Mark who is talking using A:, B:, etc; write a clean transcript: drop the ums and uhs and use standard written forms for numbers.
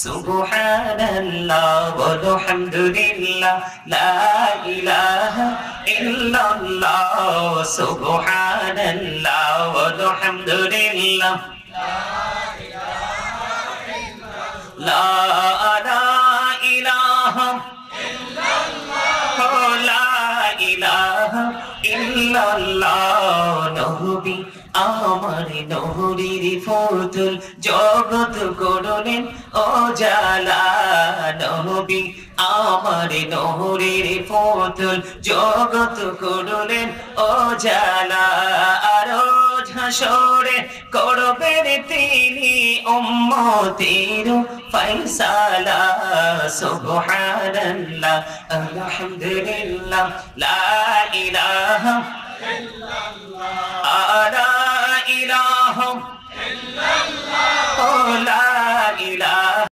A: সুবহানাল্লাহ বলো হামদুলিল্লাহ লা ইলাহা ইল্লাল্লাহ সুবহানাল্লাহ বলো হামদুলিল্লাহ লা ইলাহা লা ইলাহা ইল্লাল্লাহ নবী আমার নহরীর ফুতুল জগৎ করলেন ও জালা নবী আমার নহরীর ফুতুল জগৎ করলেন ও জালা আর হাসরে করবেন তিনি উম্মতের ফয়সালা সুবহানাল্লাহ আলহামদুলিল্লাহ লা ইলাহা ইল্লাল্লাহ লা ইলাহা ইল্লাল্লাহ লা ইলাহা